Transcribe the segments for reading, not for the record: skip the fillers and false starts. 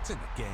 to the game.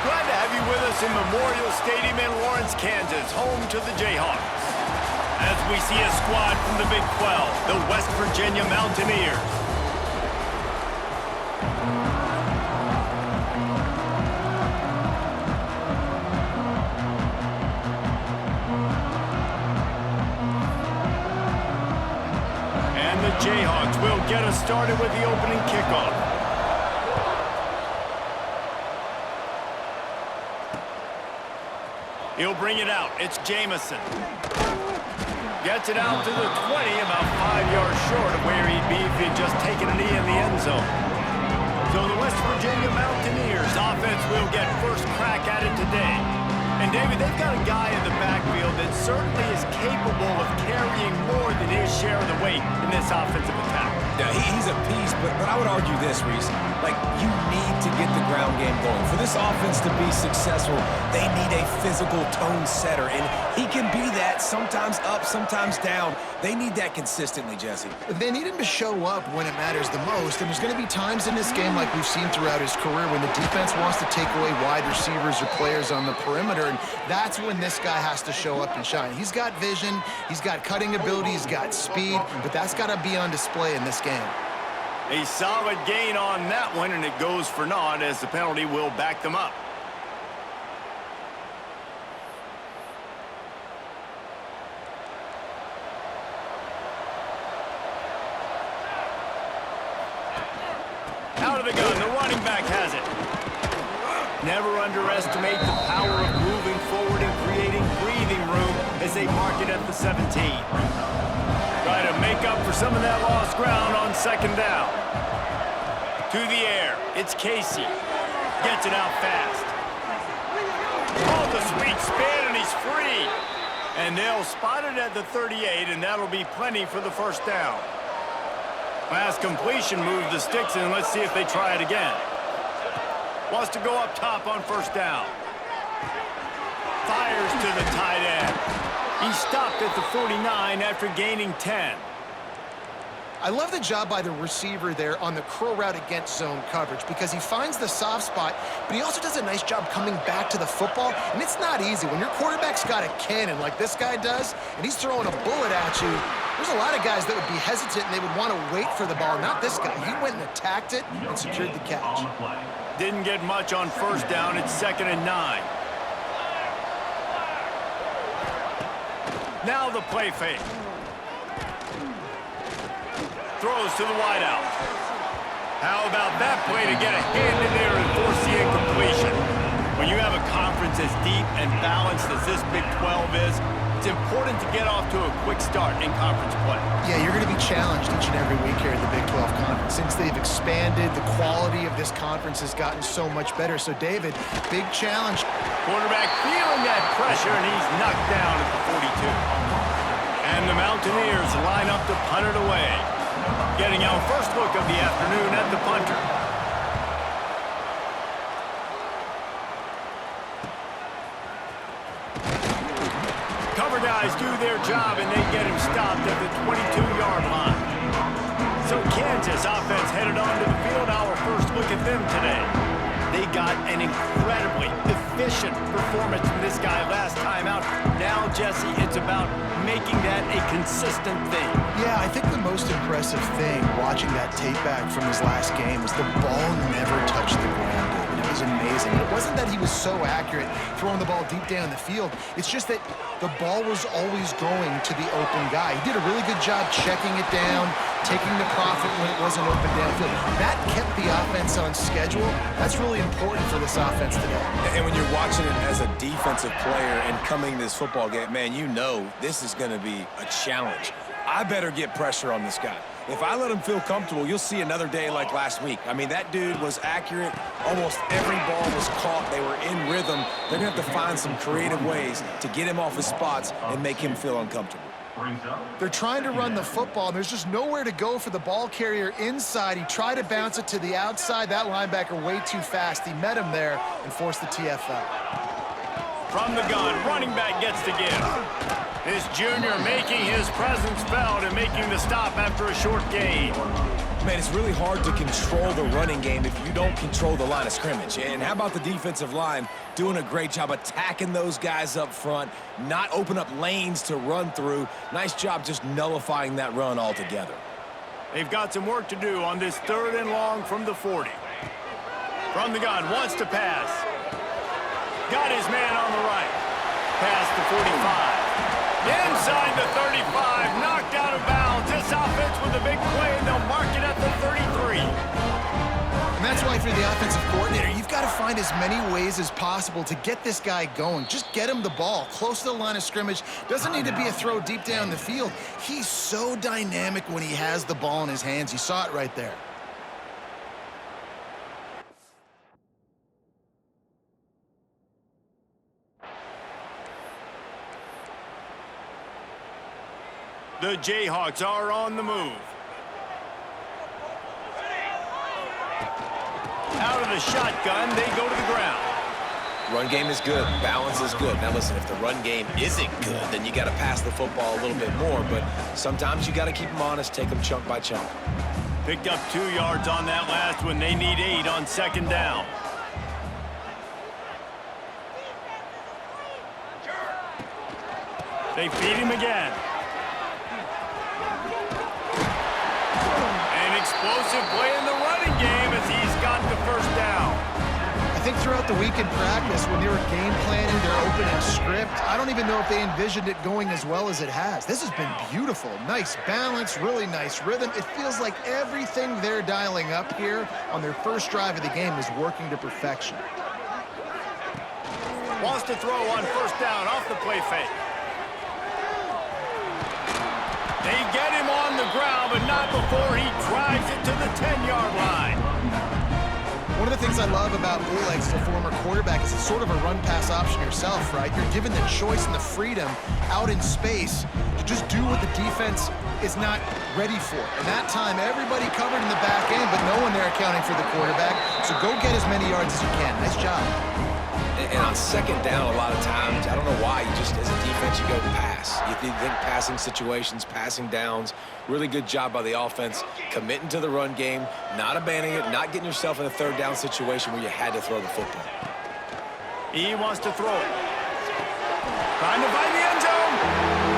Glad to have you with us in Memorial Stadium in Lawrence, Kansas, home to the Jayhawks. As we see a squad from the Big 12, the West Virginia Mountaineers. And the Jayhawks will get us started with the opening kickoff. He'll bring it out. It's Jamison. Gets it out to the 20, about 5 yards short of where he'd be if he'd just taken a knee in the end zone. So the West Virginia Mountaineers offense will get first crack at it today. And, David, they've got a guy in the backfield that certainly is capable of carrying more than his share of the weight in this offensive attack. Yeah, he's a piece, but I would argue this, Reese. Like, you need to get the ground game going. For this offense to be successful, they need a physical tone setter, and he can be that, sometimes up, sometimes down. They need that consistently, Jesse. They need him to show up when it matters the most, and there's going to be times in this game like we've seen throughout his career when the defense wants to take away wide receivers or players on the perimeter, and that's when this guy has to show up and shine. He's got vision, he's got cutting ability, he's got speed, but that's got to be on display in this game. A solid gain on that one, and it goes for naught as the penalty will back them up. Out of the gun, the running back has it. Never underestimate the power of moving forward and creating breathing room as they mark it at the 17. Try to make up for some of that lost ground on second down. To the air, it's Casey. Gets it out fast. Oh, the sweet spin, and he's free. And they'll spot it at the 38, and that'll be plenty for the first down. Last completion moved the sticks in. Let's see if they try it again. Wants to go up top on first down. Fires to the tight end. He stopped at the 49 after gaining 10. I love the job by the receiver there on the curl route against zone coverage because he finds the soft spot, but he also does a nice job coming back to the football, and it's not easy. When your quarterback's got a cannon like this guy does, and he's throwing a bullet at you, there's a lot of guys that would be hesitant and they would want to wait for the ball. Not this guy. He went and attacked it and secured the catch. Didn't get much on first down. It's 2nd and 9. Now the play fake. Throws to the wideout. How about that play to get a hand in there and force the incompletion? When you have a conference as deep and balanced as this Big 12 is, it's important to get off to a quick start in conference play. Yeah, you're going to be challenged each and every week here at the Big 12 Conference. Since they've expanded, the quality of this conference has gotten so much better. So, David, big challenge. Quarterback feeling that pressure, and he's knocked down at the 42. And the Mountaineers line up to punt it away. Getting our first look of the afternoon at the punter. Cover guys do their job, and they get him stopped at the 22-yard line. So Kansas offense headed onto the field. Our first look at them today. They got an incredibly efficient performance from this guy last time out. Now, Jesse, it's about making that a consistent thing. Yeah, I think the most impressive thing watching that tape back from his last game was the ball never touched the ground, David. It was amazing. It wasn't that he was so accurate throwing the ball deep down the field. It's just that the ball was always going to the open guy. He did a really good job checking it down, taking the profit when it wasn't open downfield. That kept the offense on schedule. That's really important for this offense today. And when you're watching it as a defensive player and coming to this football game, man, you know this is going to be a challenge. I better get pressure on this guy. If I let him feel comfortable, you'll see another day like last week. I mean, that dude was accurate. Almost every ball was caught. They were in rhythm. They're going to have to find some creative ways to get him off his spots and make him feel uncomfortable. They're trying to run the football, and there's just nowhere to go for the ball carrier inside. He tried to bounce it to the outside. That linebacker way too fast. He met him there and forced the TFL. From the gun, running back gets to give. This junior making his presence felt and making the stop after a short gain. Man, it's really hard to control the running game if you don't control the line of scrimmage. And how about the defensive line doing a great job attacking those guys up front, not open up lanes to run through. Nice job just nullifying that run altogether. They've got some work to do on this 3rd and long from the 40. From the gun, wants to pass. Got his man on the right. Past the 45. Inside the 35, knocked out of bounds. This offense with a big play, and they'll mark it at the 33. And that's why for the offensive coordinator, you've got to find as many ways as possible to get this guy going. Just get him the ball close to the line of scrimmage. Doesn't need to be a throw deep down the field. He's so dynamic when he has the ball in his hands. You saw it right there. The Jayhawks are on the move. Out of the shotgun, they go to the ground. Run game is good. Balance is good. Now, listen, if the run game isn't good, then you got to pass the football a little bit more. But sometimes you got to keep them honest, take them chunk by chunk. Picked up 2 yards on that last one. They need 8 on 2nd down. They feed him again. Explosive play in the running game as he's got the 1st down. I think throughout the week in practice, when they were game planning their opening script, I don't even know if they envisioned it going as well as it has. This has been beautiful. Nice balance, really nice rhythm. It feels like everything they're dialing up here on their first drive of the game is working to perfection. Wants to throw on 1st down off the play fake. They get him on the ground, but not before he drives it to the 10-yard line. One of the things I love about bootlegs as a former quarterback is it's sort of a run-pass option yourself, right? You're given the choice and the freedom out in space to just do what the defense is not ready for. And that time, everybody covered in the back end, but no one there accounting for the quarterback. So go get as many yards as you can. Nice job. And on 2nd down, a lot of times, I don't know why, you just, as a defense, you go pass. You think passing situations, passing downs. Really good job by the offense, committing to the run game, not abandoning it, not getting yourself in a 3rd down situation where you had to throw the football. He wants to throw it. Trying to find the end zone.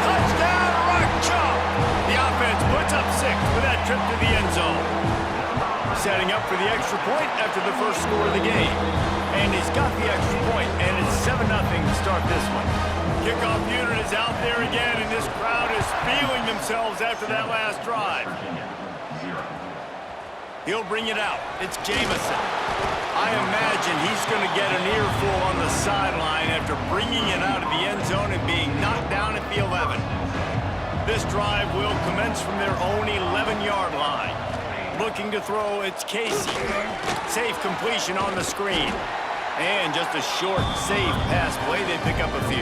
Touchdown, rock chalk. The offense puts up 6 with that trip to the end zone. Setting up for the extra point after the first score of the game. And he's got the extra point, and it's 7-0 to start this one. Kickoff unit is out there again, and this crowd is feeling themselves after that last drive. He'll bring it out. It's Jamison. I imagine he's going to get an earful on the sideline after bringing it out of the end zone and being knocked down at the 11. This drive will commence from their own 11-yard line. Looking to throw, it's Casey. Safe completion on the screen. And just a short, safe pass play. They pick up a few.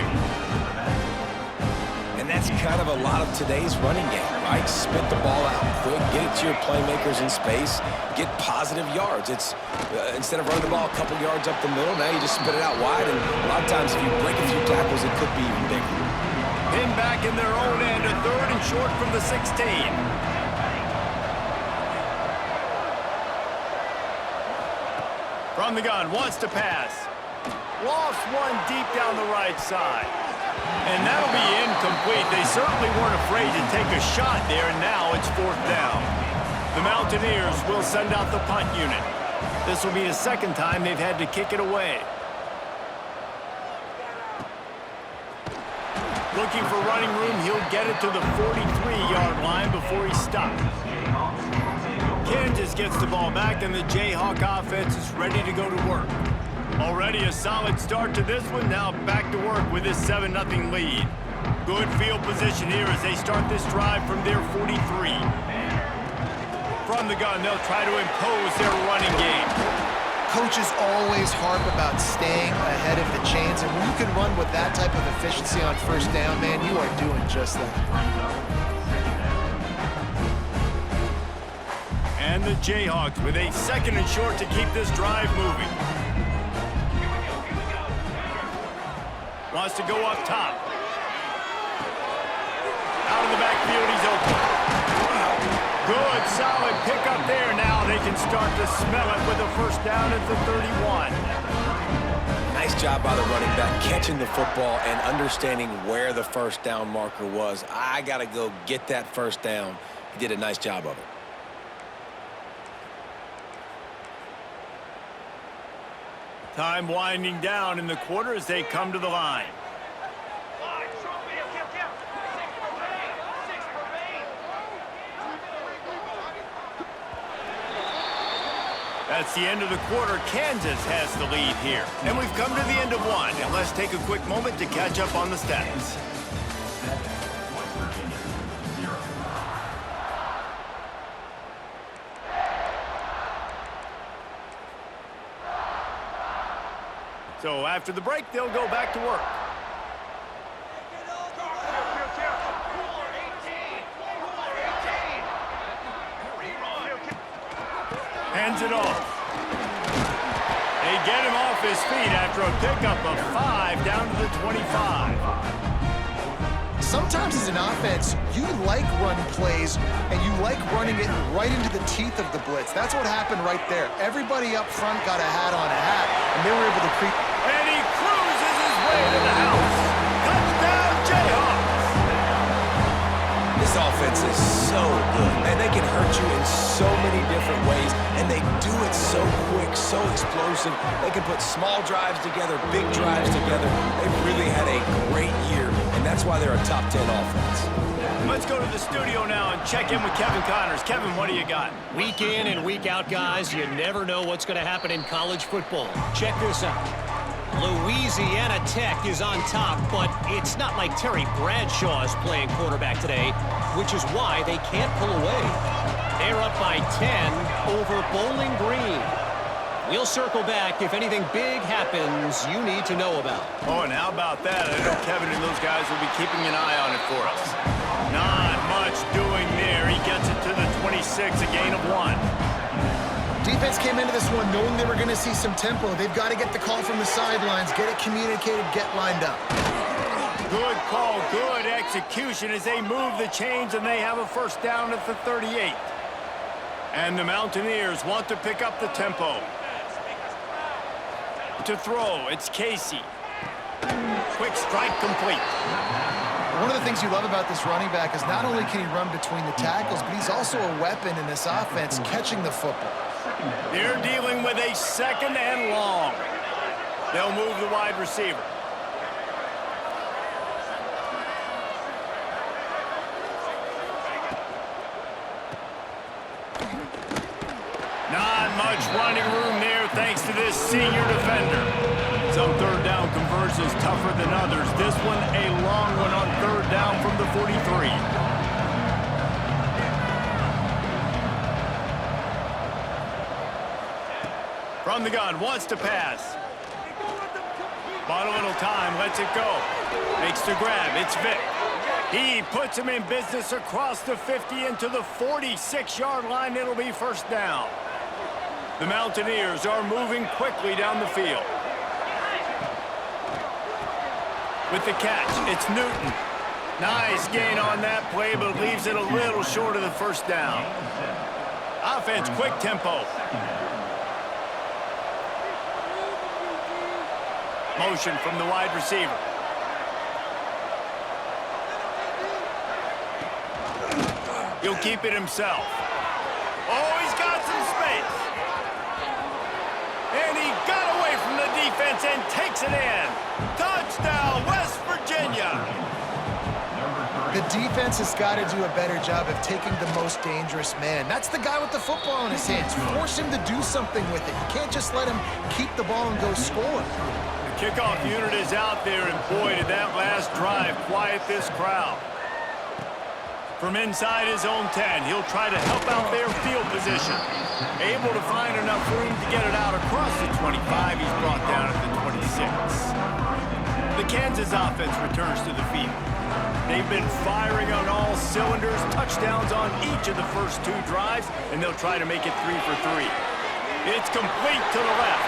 And that's kind of a lot of today's running game, right? Spit the ball out quick, get it to your playmakers in space, get positive yards. It's instead of running the ball a couple yards up the middle, now you just spit it out wide, and a lot of times if you break a few tackles, it could be even bigger. Pinned back in their own end, a 3rd and short from the 16. From the gun, wants to pass. Lost one deep down the right side. And that'll be incomplete. They certainly weren't afraid to take a shot there, and now it's 4th down. The Mountaineers will send out the punt unit. This will be the 2nd time they've had to kick it away. Looking for running room, he'll get it to the 43-yard line before he stops. Kansas gets the ball back, and the Jayhawk offense is ready to go to work. Already a solid start to this one. Now back to work with this 7-0 lead. Good field position here as they start this drive from their 43. From the gun, they'll try to impose their running game. Coaches always harp about staying ahead of the chains, and when you can run with that type of efficiency on 1st down, man, you are doing just that. And the Jayhawks with a 2nd and short to keep this drive moving. Wants to go up top. Out of the backfield, he's open. Good, solid pickup there. Now they can start to smell it with a 1st down at the 31. Nice job by the running back, catching the football and understanding where the 1st down marker was. I got to go get that 1st down. He did a nice job of it. Time winding down in the quarter as they come to the line. That's the end of the quarter. Kansas has the lead here. And we've come to the end of one. And let's take a quick moment to catch up on the stats. So after the break, they'll go back to work. Hands it off. They get him off his feet after a pickup of 5 down to the 25. Sometimes as an offense, you like run plays, and you like running it right into the teeth of the blitz. That's what happened right there. Everybody up front got a hat on a hat, and they were able to creep. And he cruises his way to the house. Touchdown, Jayhawks. This offense is so good, and they can hurt you in so many different ways, and they do it so quick, so explosive. They can put small drives together, big drives together. They've really had a great year, and that's why they're a top 10 offense. Let's go to the studio now and check in with Kevin Connors. Kevin, what do you got? Week in and week out, guys, you never know what's going to happen in college football. Check this out. Louisiana Tech is on top, but it's not like Terry Bradshaw is playing quarterback today, which is why they can't pull away. They're up by 10 over Bowling Green. We'll circle back if anything big happens you need to know about. Oh, and how about that? I know Kevin and those guys will be keeping an eye on it for us. Not much doing there. He gets it to the 26, a gain of 1. Defense came into this one knowing they were going to see some tempo. They've got to get the call from the sidelines, get it communicated, get lined up. Good call, good execution as they move the chains, and they have a 1st down at the 38. And the Mountaineers want to pick up the tempo. To throw, it's Casey. Quick strike complete. One of the things you love about this running back is not only can he run between the tackles, but he's also a weapon in this offense catching the football. They're dealing with a 2nd and long. They'll move the wide receiver. Not much running room there thanks to this senior defender. Some 3rd down conversions tougher than others. This one a long one on 3rd down from the 43. From the gun, wants to pass. Bought a little time, lets it go. Makes the grab, it's Vick. He puts him in business across the 50 into the 46-yard line. It'll be first down. The Mountaineers are moving quickly down the field. With the catch, it's Newton. Nice gain on that play, but leaves it a little short of the first down. Offense, quick tempo. Motion from the wide receiver. He'll keep it himself. Oh, he's got some space. And he got away from the defense and takes it in. Touchdown, West Virginia. The defense has got to do a better job of taking the most dangerous man. That's the guy with the football in his hands. Force him to do something with it. You can't just let him keep the ball and go score. The kickoff unit is out there, and boy, did that last drive quiet this crowd. From inside his own 10, he'll try to help out their field position. Able to find enough room to get it out across the 25. He's brought down at the 26. The Kansas offense returns to the field. They've been firing on all cylinders, touchdowns on each of the first 2 drives, and they'll try to make it 3 for 3. It's complete to the left.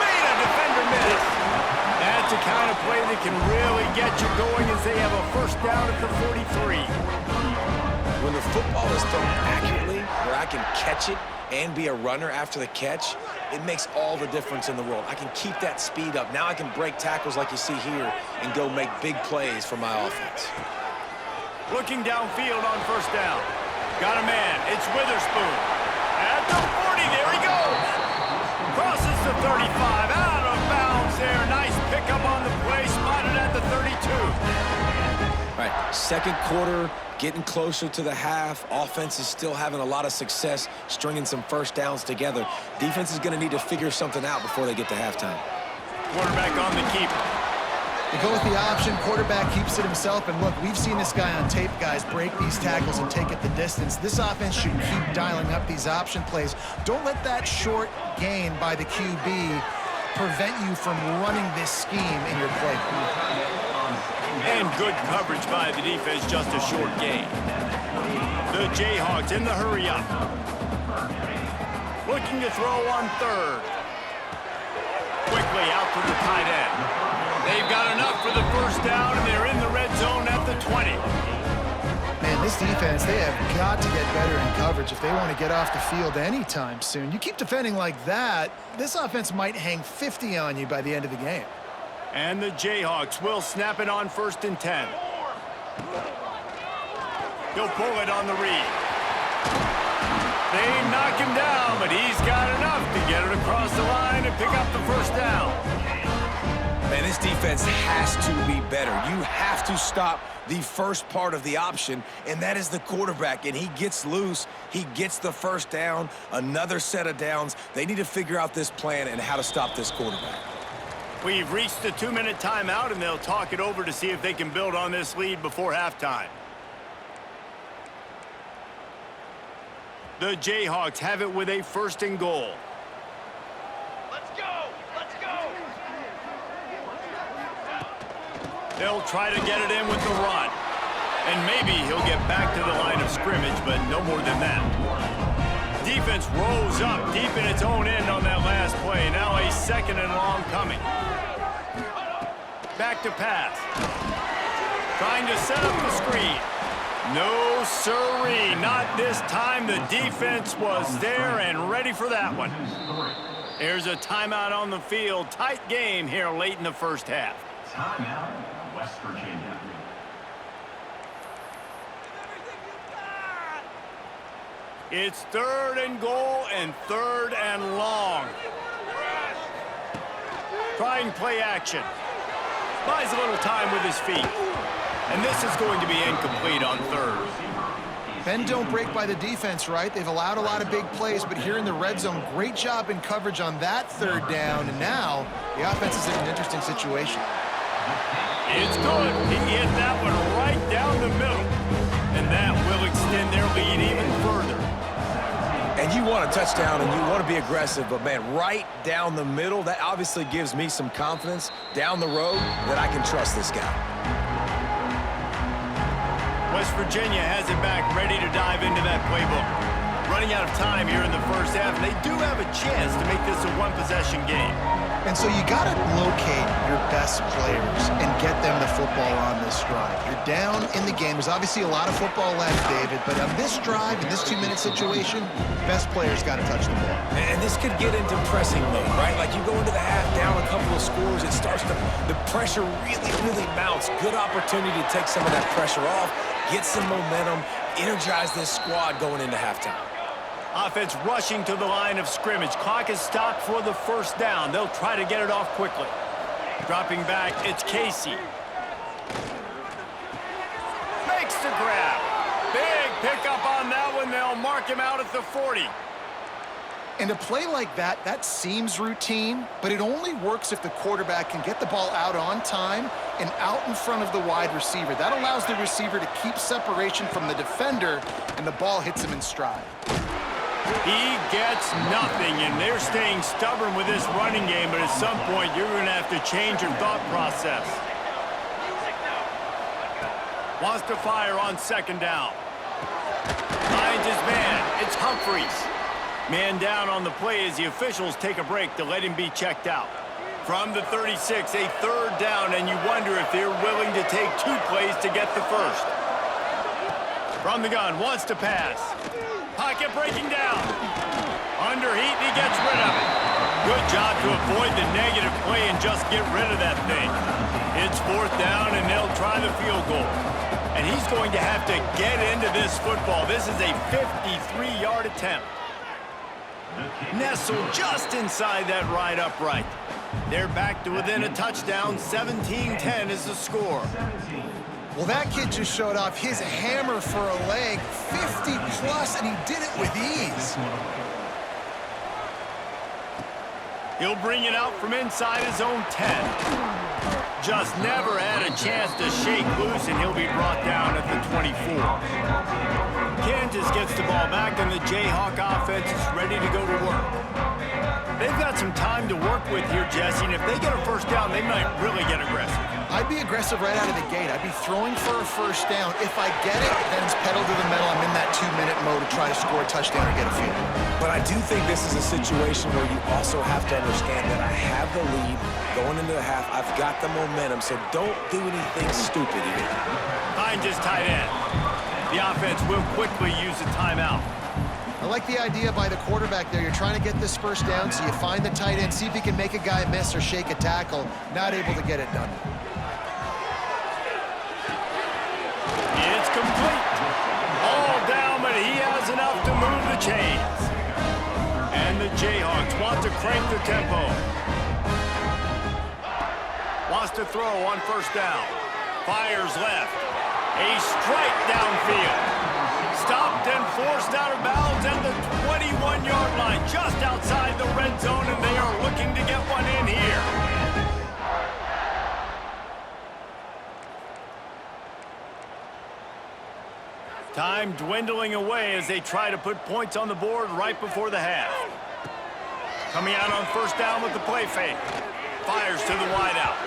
Made a defender miss. That's the kind of play that can really get you going as they have a first down at the 43. When the football is thrown accurately, where I can catch it and be a runner after the catch, it makes all the difference in the world. I can keep that speed up. Now I can break tackles like you see here and go make big plays for my offense. Looking downfield on first down. Got a man. It's Witherspoon. At the 40, there he goes. Crosses the 35, out of bounds there. Nice pickup on the play, spotted at the 32. All right, second quarter, getting closer to the half. Offense is still having a lot of success stringing some first downs together. Defense is going to need to figure something out before they get to halftime. Quarterback on the keeper. They go with the option. Quarterback keeps it himself. And look, we've seen this guy on tape, guys, break these tackles and take it the distance. This offense should keep dialing up these option plays. Don't let that short gain by the QB prevent you from running this scheme in your play. And good coverage by the defense, just a short gain. The Jayhawks in the hurry up. Looking to throw on third. Quickly out to the tight end. They've got enough for the first down, and they're in the red zone at the 20. Man, this defense, they have got to get better in coverage if they want to get off the field anytime soon. You keep defending like that, this offense might hang 50 on you by the end of the game. And the Jayhawks will snap it on 1st and 10. He'll pull it on the read. They knock him down, but he's got enough to get it across the line and pick up the first down. Man, this defense has to be better. You have to stop the first part of the option, and that is the quarterback. And he gets loose. He gets the first down, another set of downs. They need to figure out this plan and how to stop this quarterback. We've reached the 2-minute timeout, and they'll talk it over to see if they can build on this lead before halftime. The Jayhawks have it with a 1st and goal. Let's go! Let's go! They'll try to get it in with the run. And maybe he'll get back to the line of scrimmage, but no more than that. Defense rolls up deep in its own end on that last play. Now a 2nd and long coming. Back to pass. Trying to set up the screen. No siree, not this time. The defense was there and ready for that one. There's a timeout on the field. Tight game here late in the first half. Timeout, West Virginia. It's 3rd and goal and 3rd and long. Trying play action. Buys a little time with his feet. And this is going to be incomplete on 3rd. Bend don't break by the defense, right? They've allowed a lot of big plays, but here in the red zone, great job in coverage on that 3rd down. And now the offense is in an interesting situation. It's good. He hit that one right down the middle. And that will extend their lead even further. And you want a touchdown and you want to be aggressive, but man, right down the middle, that obviously gives me some confidence down the road that I can trust this guy. West Virginia has it back, ready to dive into that playbook. Running out of time here in the first half, and they do have a chance to make this a one-possession game. And so you got to locate your best players and get them the football on this drive. You're down in the game. There's obviously a lot of football left, David, but on this drive, in this 2-minute situation, best players got to touch the ball. And this could get into pressing mode, right? Like you go into the half down a couple of scores, it starts to, the pressure really mounts. Good opportunity to take some of that pressure off, get some momentum, energize this squad going into halftime. Offense rushing to the line of scrimmage. Clock is stopped for the first down. They'll try to get it off quickly. Dropping back, it's Casey. Makes the grab. Big pickup on that one. They'll mark him out at the 40. And a play like that, that seems routine, but it only works if the quarterback can get the ball out on time and out in front of the wide receiver. That allows the receiver to keep separation from the defender, and the ball hits him in stride. He gets nothing, and they're staying stubborn with this running game, but at some point, you're going to have to change your thought process. Wants to fire on second down. Finds his man. It's Humphreys. Man down on the play as the officials take a break to let him be checked out. From the 36, a third down, and you wonder if they're willing to take 2 plays to get the first. From the gun, wants to pass. Pocket breaking down. Under heat, and he gets rid of it. Good job to avoid the negative play and just get rid of that thing. It's fourth down, and they'll try the field goal. And he's going to have to get into this football. This is a 53-yard attempt. Nestled just inside that right upright. They're back to within a touchdown. 17-10 is the score. Well, that kid just showed off his hammer for a leg, 50-plus, and he did it with ease. He'll bring it out from inside his own 10. Just never had a chance to shake loose, and he'll be brought down at the 24. Kansas gets the ball back, and the Jayhawk offense is ready to go to work. They've got some time to work with here, Jesse, and if they get a first down, they might really get aggressive. I'd be aggressive right out of the gate. I'd be throwing for a first down. If I get it, then it's pedal to the metal. I'm in that 2-minute mode to try to score a touchdown or get a field. But I do think this is a situation where you also have to understand that I have the lead going into the half. I've got the momentum, so don't do anything stupid here. Finds his tight end. The offense will quickly use a timeout. I like the idea by the quarterback there. You're trying to get this first down, so you find the tight end, see if he can make a guy miss or shake a tackle. Not able to get it done. It's complete. All down, but he has enough to move the chains. And the Jayhawks want to crank the tempo. Wants to throw on first down. Fires left. A strike downfield. Stopped and forced out of bounds at the 21-yard line, just outside the red zone, and they are looking to get one in here. Time dwindling away as they try to put points on the board right before the half. Coming out on first down with the play fake. Fires to the wideout.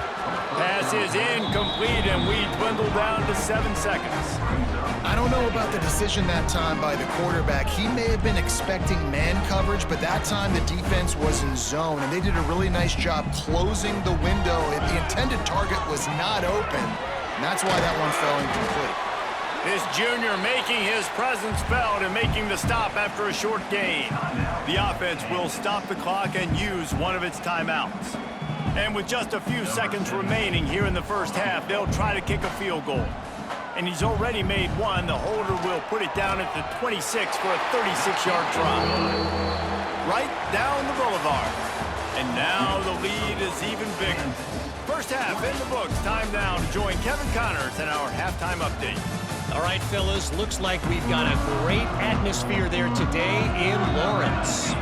Pass is incomplete, and we dwindle down to 7 seconds. I don't know about the decision that time by the quarterback. He may have been expecting man coverage, but that time the defense was in zone, and they did a really nice job closing the window. The intended target was not open, and that's why that one fell incomplete. This junior making his presence felt and making the stop after a short gain. The offense will stop the clock and use one of its timeouts. And with just a few seconds remaining here in the first half, they'll try to kick a field goal. And he's already made one. The holder will put it down at the 26 for a 36-yard drop. Right down the boulevard. And now the lead is even bigger. First half in the books. Time now to join Kevin Connors in our halftime update. All right, fellas, looks like we've got a great atmosphere there today in Lawrence.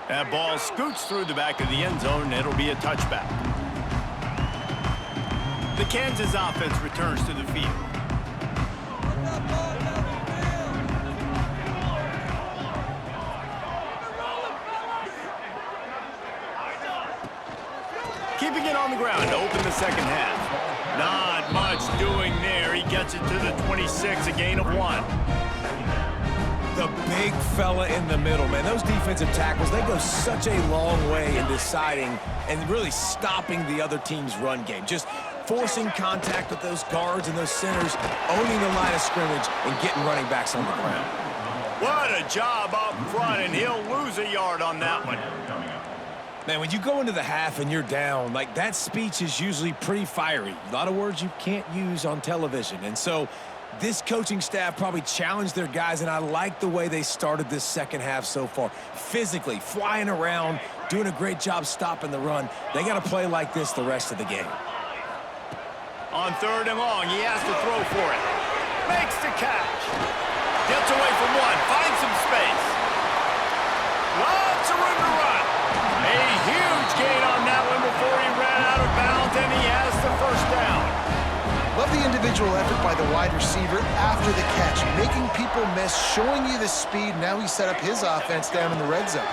That ball scoots through the back of the end zone, and it'll be a touchback. The Kansas offense returns to the field. Keeping it on the ground to open the second half. Not much doing there. He gets it to the 26, a gain of 1. The big fella in the middle, man. Those defensive tackles, they go such a long way in deciding and really stopping the other team's run game. Just forcing contact with those guards and those centers, owning the line of scrimmage, and getting running backs on the ground. What a job up front, and he'll lose a yard on that one. Man, when you go into the half and you're down, like, that speech is usually pretty fiery. A lot of words you can't use on television. And so this coaching staff probably challenged their guys, and I like the way they started this second half so far. Physically, flying around, doing a great job stopping the run. They got to play like this the rest of the game. On 3rd and long, he has to throw for it. Makes the catch. Gets away from one, finds some space. Lots of room to run. A huge gain on that one before he ran out of bounds, and he has the first down. Love the individual effort by the wide receiver after the catch, making people miss, showing you the speed. Now he set up his offense down in the red zone.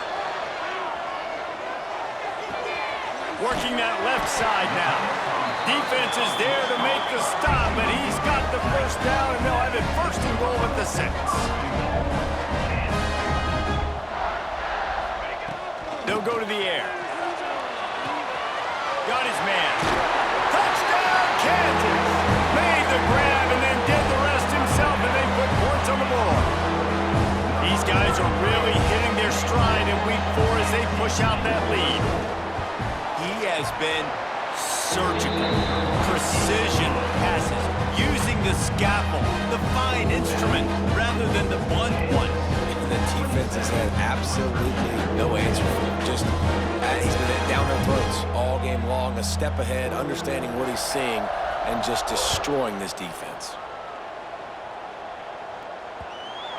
Working that left side now. Defense is there to make the stop, but he's got the first down, and they'll have it 1st and goal at the 6. They'll go to the air. Got his man. Touchdown, Kansas! Made the grab and then did the rest himself, and they put points on the board. These guys are really hitting their stride in week 4 as they push out that lead. He has been surgical, precision passes, using the scalpel, the fine instrument, rather than the blunt one. The defense has had absolutely no answer for him. Just, he's been down their throats all game long, a step ahead, understanding what he's seeing, and just destroying this defense.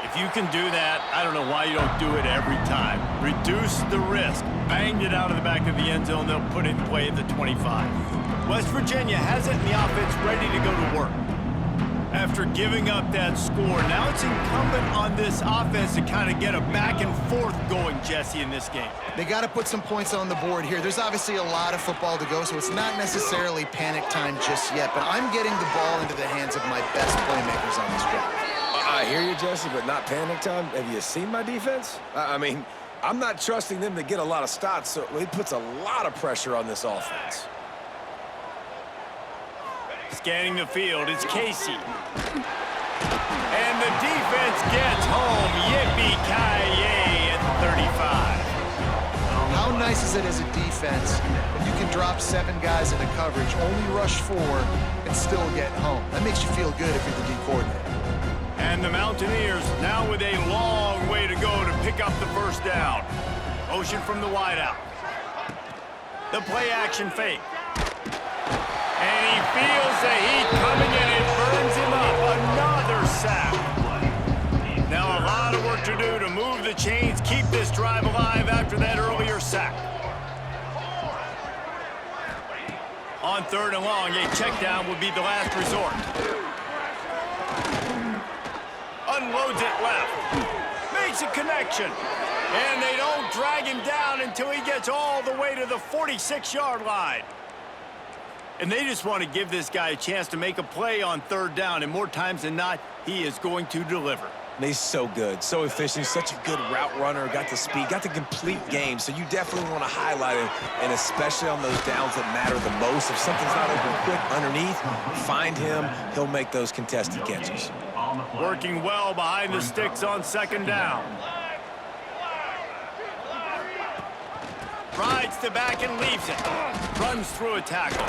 If you can do that, I don't know why you don't do it every time. Reduce the risk. Banged it out of the back of the end zone. They'll put it in play at the 25. West Virginia has it in the offense ready to go to work. After giving up that score, now it's incumbent on this offense to kind of get a back and forth going, Jesse, in this game. They got to put some points on the board here. There's obviously a lot of football to go, so it's not necessarily panic time just yet, but I'm getting the ball into the hands of my best playmakers on this drive. I hear you, Jesse, but not panic time. Have you seen my defense? I mean, I'm not trusting them to get a lot of stops, so it puts a lot of pressure on this offense. Scanning the field, it's Casey. And the defense gets home. Yippee-ki-yay at the 35. How nice is it as a defense when you can drop 7 guys into coverage, only rush 4, and still get home? That makes you feel good if you're the D coordinator. And the Mountaineers now with a long way to go to pick up the first down. Motion from the wideout. The play action fake. And he feels the heat coming and it burns him up. Another sack. Now a lot of work to do to move the chains, keep this drive alive after that earlier sack. On 3rd and long, a check down would be the last resort. Unloads it left. Makes a connection. And they don't drag him down until he gets all the way to the 46-yard line. And they just want to give this guy a chance to make a play on 3rd down, and more times than not, he is going to deliver. And he's so good, so efficient, such a good route runner, got the speed, got the complete game, so you definitely want to highlight him, and especially on those downs that matter the most. If something's not open quick underneath, find him, he'll make those contested catches. Working well behind the sticks on 2nd down. Rides to back and leaves it. Runs through a tackle.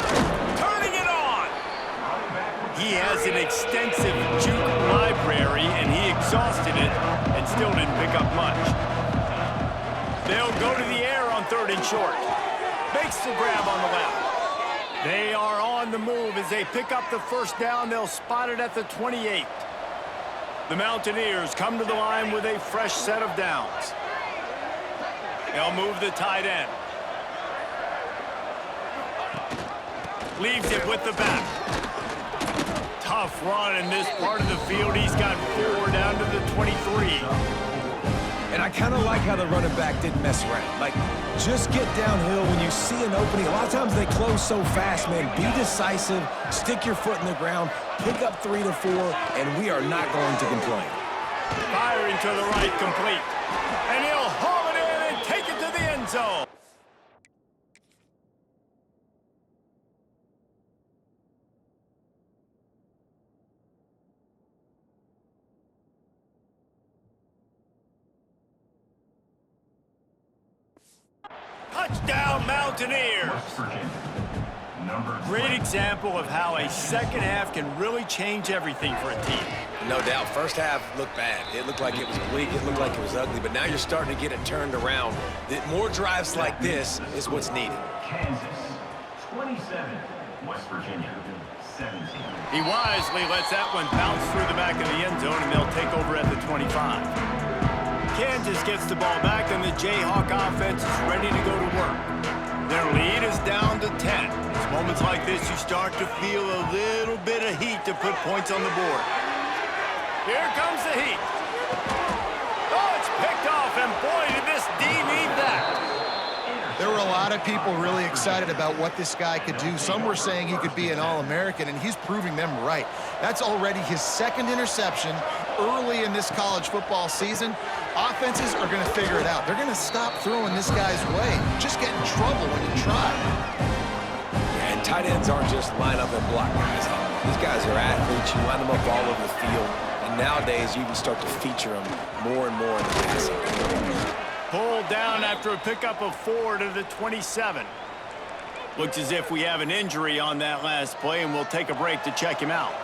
Turning it on! He has an extensive juke library, and he exhausted it and still didn't pick up much. They'll go to the air on 3rd and short. Makes the grab on the left. They are on the move as they pick up the first down. They'll spot it at the 28. The Mountaineers come to the line with a fresh set of downs. They'll move the tight end. Leaves it with the back. Tough run in this part of the field. He's got 4 down to the 23. And I kind of like how the running back didn't mess around. Like, just get downhill when you see an opening. A lot of times they close so fast, man. Be decisive, stick your foot in the ground, pick up 3 to 4, and we are not going to complain. Firing to the right, complete. And he'll haul it in and take it to the end zone. Touchdown, Mountaineers! West Virginia. Number Great 20. example of how a second half can really change everything for a team. No doubt. First half looked bad. It looked like it was bleak. It looked like it was ugly. But now you're starting to get it turned around. More drives like this is what's needed. Kansas. 27. West Virginia. 17. He wisely lets that one bounce through the back of the end zone, and they'll take over at the 25. Kansas gets the ball back, and the Jayhawk offense is ready to go to work. Their lead is down to 10. It's moments like this you start to feel a little bit of heat to put points on the board. Here comes the heat. Oh, it's picked off, and boy, did this D need that. There were a lot of people really excited about what this guy could do. Some were saying he could be an All-American, and he's proving them right. That's already his second interception early in this college football season. Offenses are going to figure it out. They're going to stop throwing this guy's way. Just get in trouble when you try. Yeah, and tight ends aren't just line up and block guys. These guys are athletes. You line them up all over the field. And nowadays, you can start to feature them more and more in the passing game. Pulled down after a pickup of 4 to the 27. Looks as if we have an injury on that last play, and we'll take a break to check him out.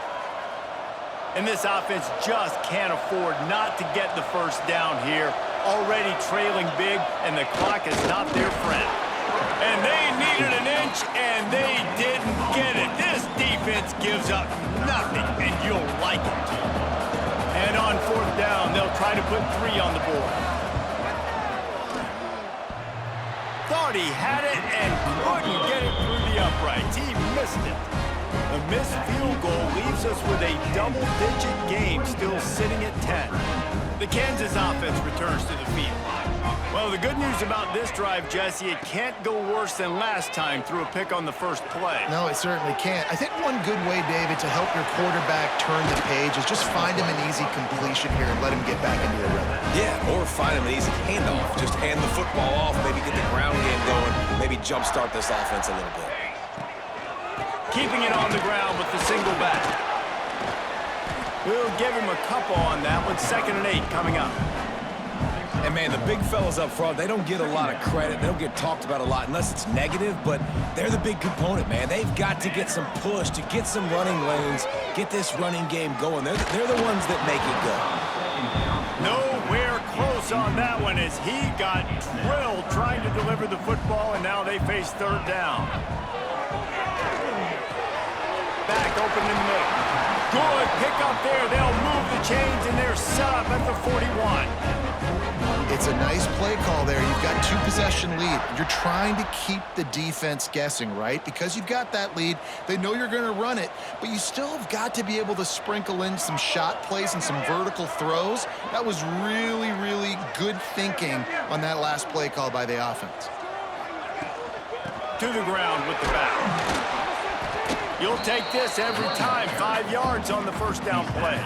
And this offense just can't afford not to get the first down here. Already trailing big, and the clock is not their friend. And they needed an inch, and they didn't get it. This defense gives up nothing, and you'll like it. And on 4th down, they'll try to put 3 on the board. Thought he had it and couldn't get it through the uprights. He missed it. A missed field goal leaves us with a double-digit game still sitting at 10. The Kansas offense returns to the field. Well, the good news about this drive, Jesse, it can't go worse than last time through a pick on the first play. No, it certainly can't. I think one good way, David, to help your quarterback turn the page is just find him an easy completion here and let him get back into the rhythm. Yeah, or find him an easy handoff. Just hand the football off, maybe get the ground game going, maybe jumpstart this offense a little bit. Keeping it on the ground with the single back. We'll give him a couple on that one. 2nd and 8 coming up. And, man, the big fellas up front, they don't get a lot of credit. They don't get talked about a lot unless it's negative, but they're the big component, man. They've got to get some push, to get some running lanes, get this running game going. They're the ones that make it go. Nowhere close on that one as he got drilled trying to deliver the football, and now they face 3rd down. Back open in the middle. Good pick up there. They'll move the chains, and they're set up at the 41. It's a nice play call there. You've got 2-possession lead. You're trying to keep the defense guessing, right? Because you've got that lead. They know you're going to run it, but you still have got to be able to sprinkle in some shot plays and some vertical throws. That was really, really good thinking on that last play call by the offense. To the ground with the back. You'll take this every time. 5 yards on the first down play.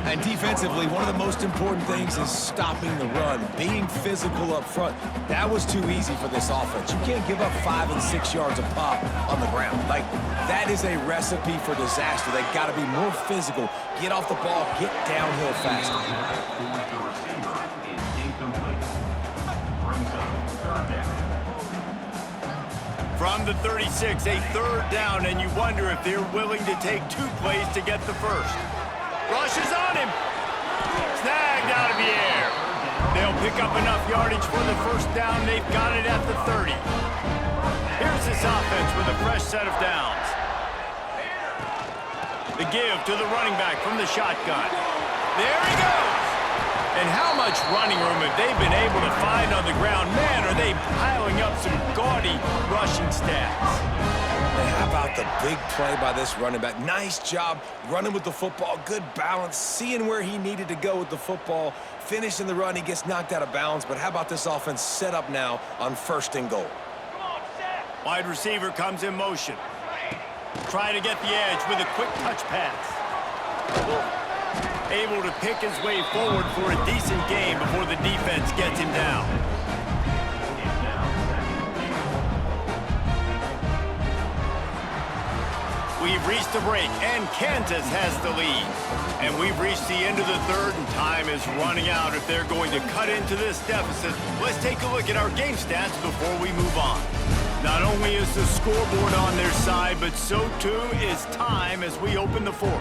And defensively, one of the most important things is stopping the run, being physical up front. That was too easy for this offense. You can't give up 5 and 6 yards a pop on the ground. Like, that is a recipe for disaster. They've got to be more physical, get off the ball, get downhill faster. From the 36, a 3rd down, and you wonder if they're willing to take 2 plays to get the first. Rushes on him. Snagged out of the air. They'll pick up enough yardage for the first down. They've got it at the 30. Here's this offense with a fresh set of downs. The give to the running back from the shotgun. There he goes. And how much running room have they been able to find on the ground? Man, are they piling up some gaudy rushing stats. And how about the Big play by this running back. Nice job running with the football. Good balance, seeing where he needed to go with the football. Finishing the run, he gets knocked out of bounds. But how about this offense set up now on 1st and goal? Come on, set. Wide receiver comes in motion. Trying to get the edge with a quick touch pass. Able to pick his way forward for a decent game before the defense gets him down. We've reached the break, and Kansas has the lead. And we've reached the end of the 3rd, and time is running out if they're going to cut into this deficit. Let's take a look at our game stats before we move on. Not only is the scoreboard on their side, but so too is time as we open the 4th.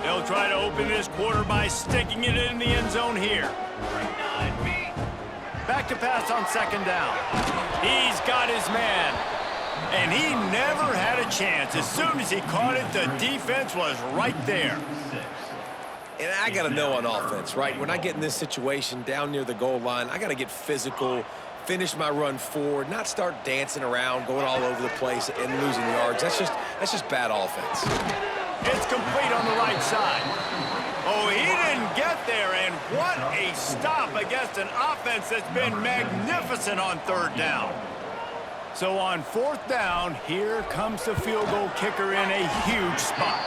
They'll try to open this quarter by sticking it in the end zone here. Back to pass on 2nd down. He's got his man. And he never had a chance. As soon as he caught it, the defense was right there. And I got to know on offense, right? When I get in this situation down near the goal line, I got to get physical, finish my run forward, not start dancing around, going all over the place and losing yards. That's just bad offense. It's complete on the right side. Oh, he didn't get there, and what a stop against an offense that's been magnificent on 3rd down. So on 4th down, here comes the field goal kicker in a huge spot.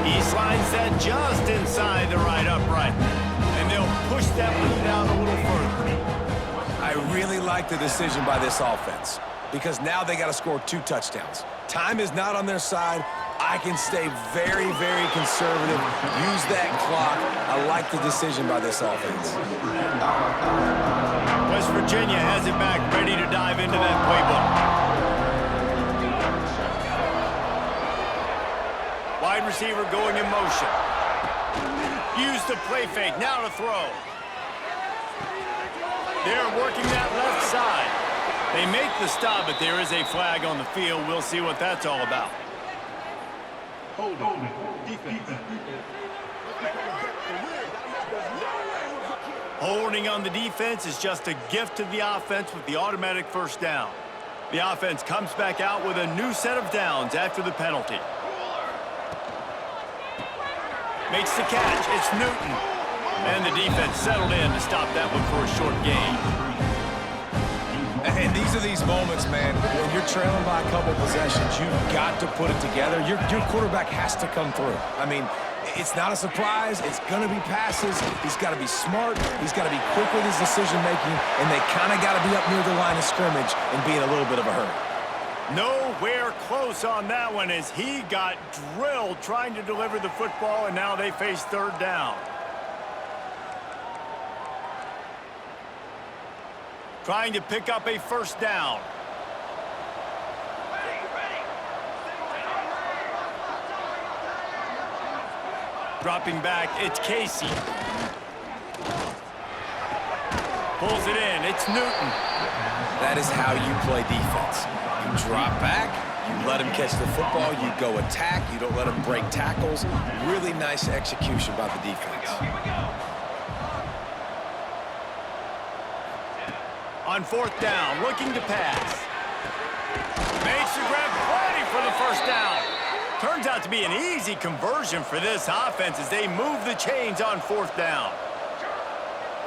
He slides that just inside the right upright, and they'll push that lead out a little further. I really like the decision by this offense because now they got to score 2 touchdowns. Time is not on their side. I can stay very, very conservative, use that clock. I like the decision by this offense. West Virginia has it back, ready to dive into that playbook. Wide receiver going in motion. Use the play fake, now to throw. They're working that left side. They make the stop, but there is a flag on the field. We'll see what that's all about. Holding on the defense is just a gift to the offense with the automatic 1st down. The offense comes back out with a new set of downs after the penalty. Makes the catch. It's Newton. And the defense settled in to stop that one for a short gain. And these are these moments, man, when you're trailing by a couple possessions, you've got to put it together. Your quarterback has to come through. I mean, it's not a surprise. It's going to be passes. He's got to be smart. He's got to be quick with his decision-making, and they kind of got to be up near the line of scrimmage and be in a little bit of a hurry. Nowhere close on that one as he got drilled trying to deliver the football, and now they face 3rd down. Trying to pick up a 1st down. Dropping back, it's Casey. Pulls it in, it's Newton. That is how you play defense. You drop back, you let him catch the football, you go attack, you don't let him break tackles. Really nice execution by the defense. On 4th down, looking to pass. Makes the grab, plenty for the 1st down. Turns out to be an easy conversion for this offense as they move the chains on 4th down.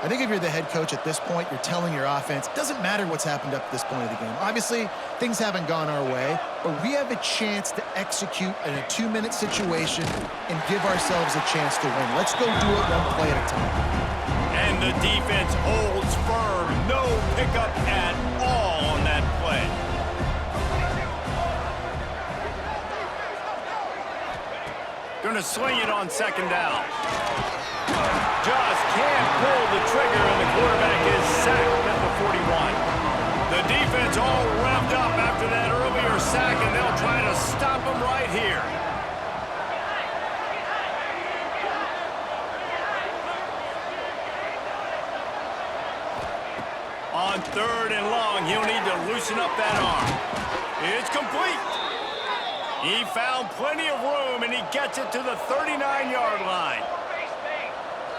I think if you're the head coach at this point, you're telling your offense, it doesn't matter what's happened up to this point of the game. Obviously, things haven't gone our way, but we have a chance to execute in a 2-minute situation and give ourselves a chance to win. Let's go do it 1 play at a time. And the defense holds firm. No pickup at all on that play. Gonna swing it on 2nd down. Just can't pull the trigger, and the quarterback is sacked at the 41. The defense all revved up after that earlier sack, and they'll try to stop him right here. On 3rd and long, he'll need to loosen up that arm. It's complete. He found plenty of room, and he gets it to the 39-yard line.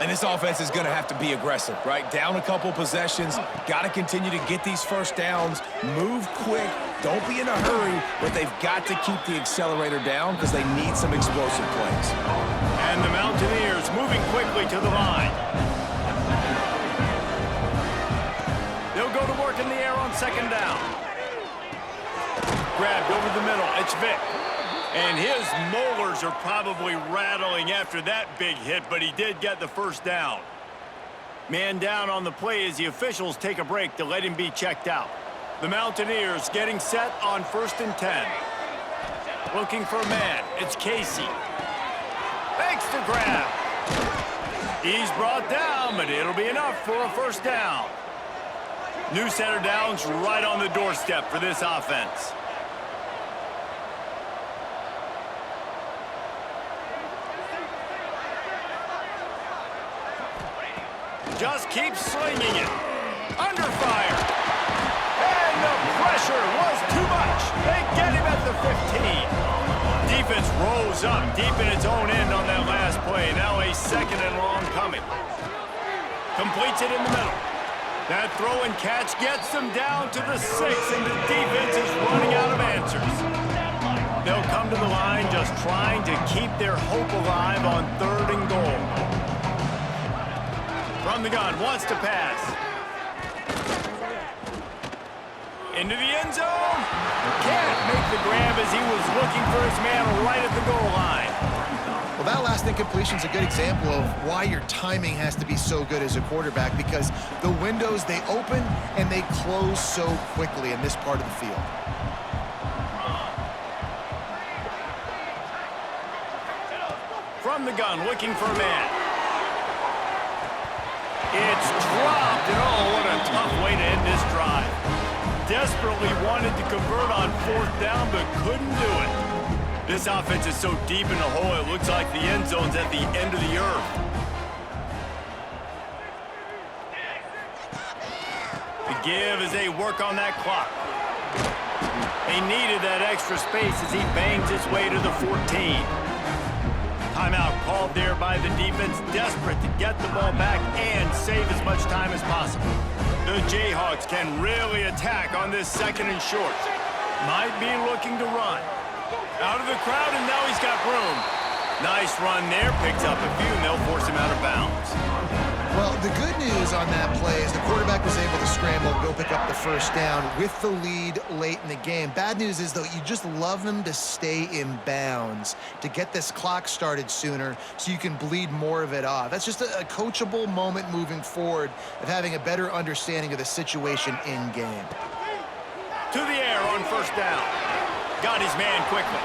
And this offense is going to have to be aggressive, right? Down a couple possessions, got to continue to get these first downs, move quick, don't be in a hurry, but they've got to keep the accelerator down because they need some explosive plays. And the Mountaineers moving quickly to the line. They'll go to work in the air on second down. Grabbed over the middle. It's Vic. And his molars are probably rattling after that big hit, but he did get the first down. Man down on the play as the officials take a break to let him be checked out. The Mountaineers getting set on 1st and 10. Looking for a man. It's Casey. Makes the grab. He's brought down, but it'll be enough for a first down. New set of downs right on the doorstep for this offense. Just keep slinging it. Under fire. And the pressure was too much. They get him at the 15. Defense rolls up deep in its own end on that last play. Now a 2nd and long coming. Completes it in the middle. That throw and catch gets them down to the 6, and the defense is running out of answers. They'll come to the line just trying to keep their hope alive on 3rd and goal. From the gun, wants to pass. Into the end zone. Can't make the grab as he was looking for his man right at the goal line. Well, that last incompletion is a good example of why your timing has to be so good as a quarterback, because the windows, they open and they close so quickly in this part of the field. From the gun, looking for a man. It's dropped, and oh, what a tough way to end this drive. Desperately wanted to convert on 4th down, but couldn't do it. This offense is so deep in the hole, it looks like the end zone's at the end of the earth. The give as they work on that clock. They needed that extra space as he bangs his way to the 14. Timeout called there by the defense, desperate to get the ball back and save as much time as possible. The Jayhawks can really attack on this 2nd and short. Might be looking to run. Out of the crowd, and now he's got room. Nice run there, picks up a few, and they'll force him out of bounds. Well, the good news on that play is the quarterback was able to scramble and go pick up the first down with the lead late in the game. Bad news is, though, you just love them to stay in bounds, to get this clock started sooner so you can bleed more of it off. That's just a coachable moment moving forward of having a better understanding of the situation in game. To the air on 1st down. Got his man quickly.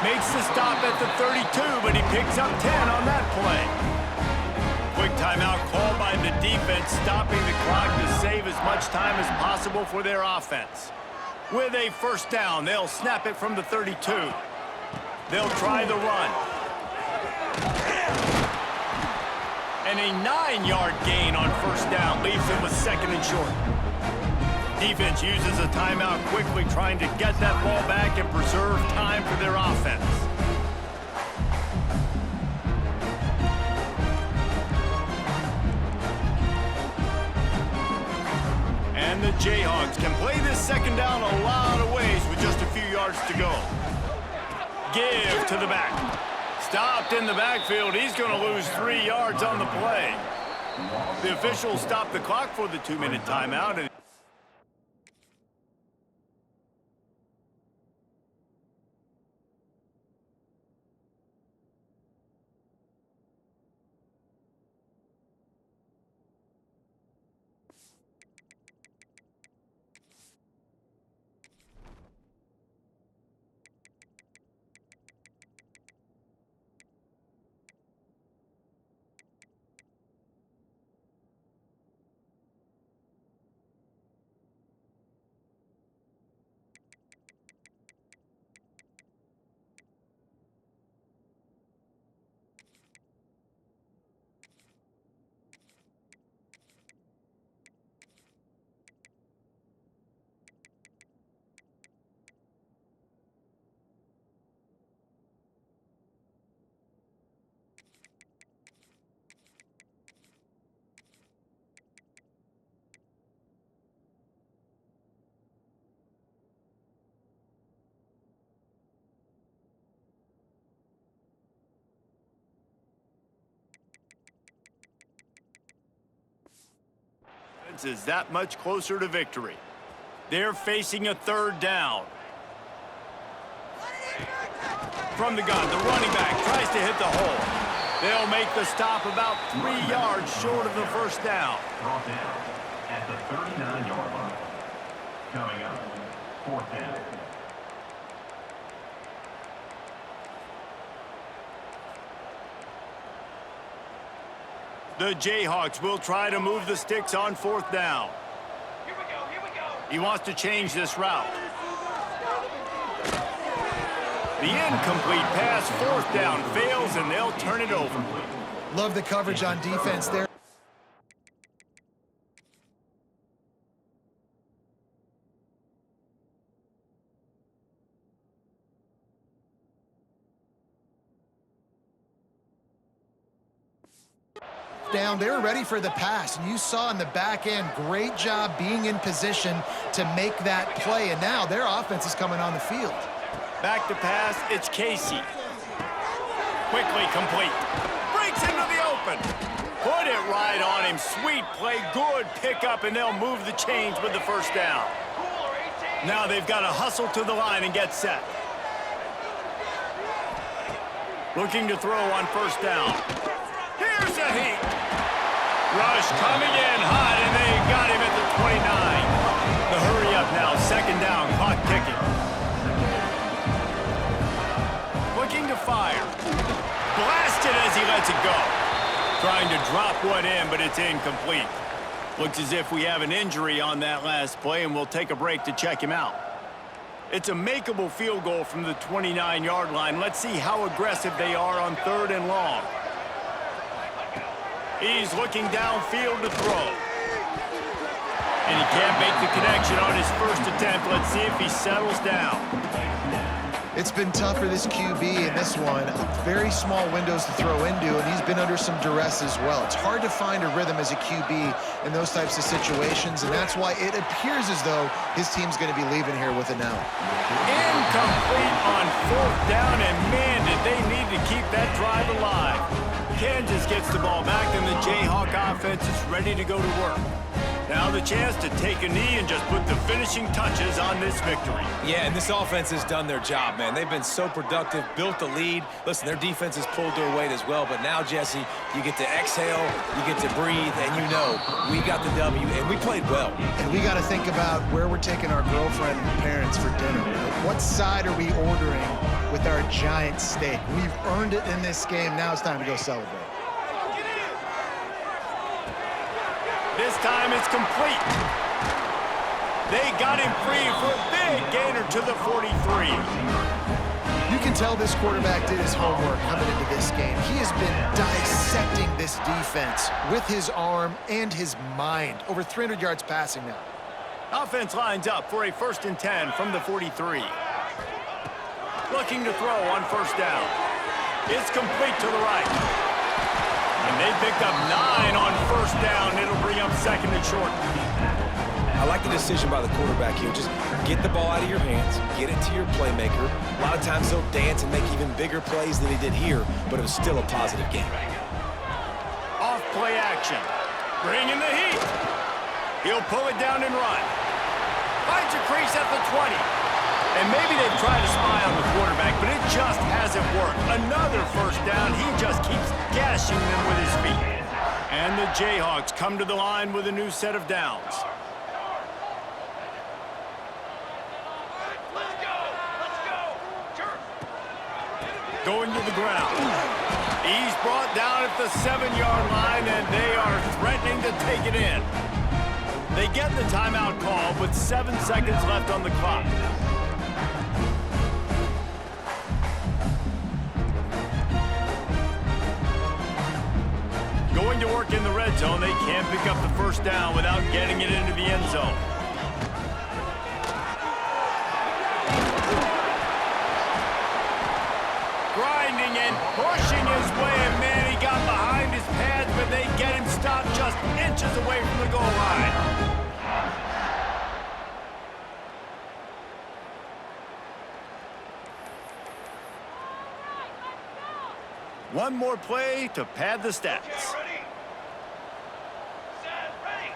Makes the stop at the 32, but he picks up 10 on that play. Quick timeout called by the defense, stopping the clock to save as much time as possible for their offense. With a 1st down, they'll snap it from the 32. They'll try the run. And a 9-yard gain on 1st down leaves them with 2nd and short. Defense uses a timeout quickly, trying to get that ball back and preserve time for their offense. And the Jayhawks can play this 2nd down a lot of ways with just a few yards to go. Give to the back. Stopped in the backfield. He's going to lose 3 yards on the play. The officials stopped the clock for the 2-minute timeout. And offense is that much closer to victory. They're facing a third down. From the gun, the running back tries to hit the hole. They'll make the stop about 3 yards short of the first down. Brought down at the 39-yard line. Coming up, fourth down. The Jayhawks will try to move the sticks on fourth down. Here we go, here we go. He wants to change this route. The incomplete pass, fourth down, fails, and they'll turn it over. Love the coverage on defense there. Down, they were ready for the pass, and you saw in the back end, great job being in position to make that play, and now their offense is coming on the field. Back to pass, it's Casey. Quickly complete. Breaks into the open. Put it right on him. Sweet play, good pickup, and they'll move the chains with the first down. Now they've got to hustle to the line and get set. Looking to throw on first down. Here's a heat. Rush coming in hot, and they got him at the 29. The hurry up now, second down, clock ticking. Looking to fire. Blasted as he lets it go. Trying to drop one in, but it's incomplete. Looks as if we have an injury on that last play, and we'll take a break to check him out. It's a makeable field goal from the 29-yard line. Let's see how aggressive they are on third and long. He's looking downfield to throw. And he can't make the connection on his first attempt. Let's see if he settles down. It's been tough for this QB in this one. Very small windows to throw into, and he's been under some duress as well. It's hard to find a rhythm as a QB in those types of situations, and that's why it appears as though his team's going to be leaving here with an out. Incomplete on fourth down, and man, did they need to keep that drive alive. Kansas gets the ball back, and the Jayhawk offense is ready to go to work. Now the chance to take a knee and just put the finishing touches on this victory. Yeah, and this offense has done their job, man. They've been so productive, built the lead. Listen, their defense has pulled their weight as well, but now, Jesse, you get to exhale, you get to breathe, and you know we got the W, and we played well. And we got to think about where we're taking our girlfriend and parents for dinner. What side are we ordering with our giant steak? We've earned it in this game. Now it's time to go celebrate. This time it's complete. They got him free for a big gainer to the 43. You can tell this quarterback did his homework coming into this game. He has been dissecting this defense with his arm and his mind. Over 300 yards passing now. Offense lines up for a 1st and 10 from the 43. Looking to throw on first down. It's complete to the right. And they picked up 9 on first down. It'll bring up 2nd and short. I like the decision by the quarterback here. Just get the ball out of your hands, get it to your playmaker. A lot of times he'll dance and make even bigger plays than he did here, but it was still a positive game. Off play action. Bringing the heat. He'll pull it down and run. Finds a crease at the 20. And maybe they've tried to spy on the quarterback, but it just hasn't worked. Another first down. He just keeps gashing them with his feet. And the Jayhawks come to the line with a new set of downs. Let's go! Let's go! Sure. Going to the ground. He's brought down at the 7-yard line, and they are threatening to take it in. They get the timeout call with 7 seconds left on the clock. Going to work in the red zone. They can't pick up the first down without getting it into the end zone. Grinding and pushing his way, and man, he got behind his pads, but they get him stopped just inches away from the goal line. One more play to pad the stats. Ready? Set, ready.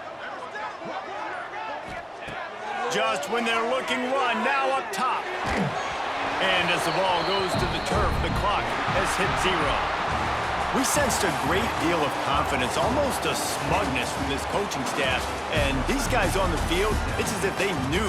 just when they're looking run, now up top. And as the ball goes to the turf, the clock has hit 0. We sensed a great deal of confidence, almost a smugness from this coaching staff. And these guys on the field, it's as if they knew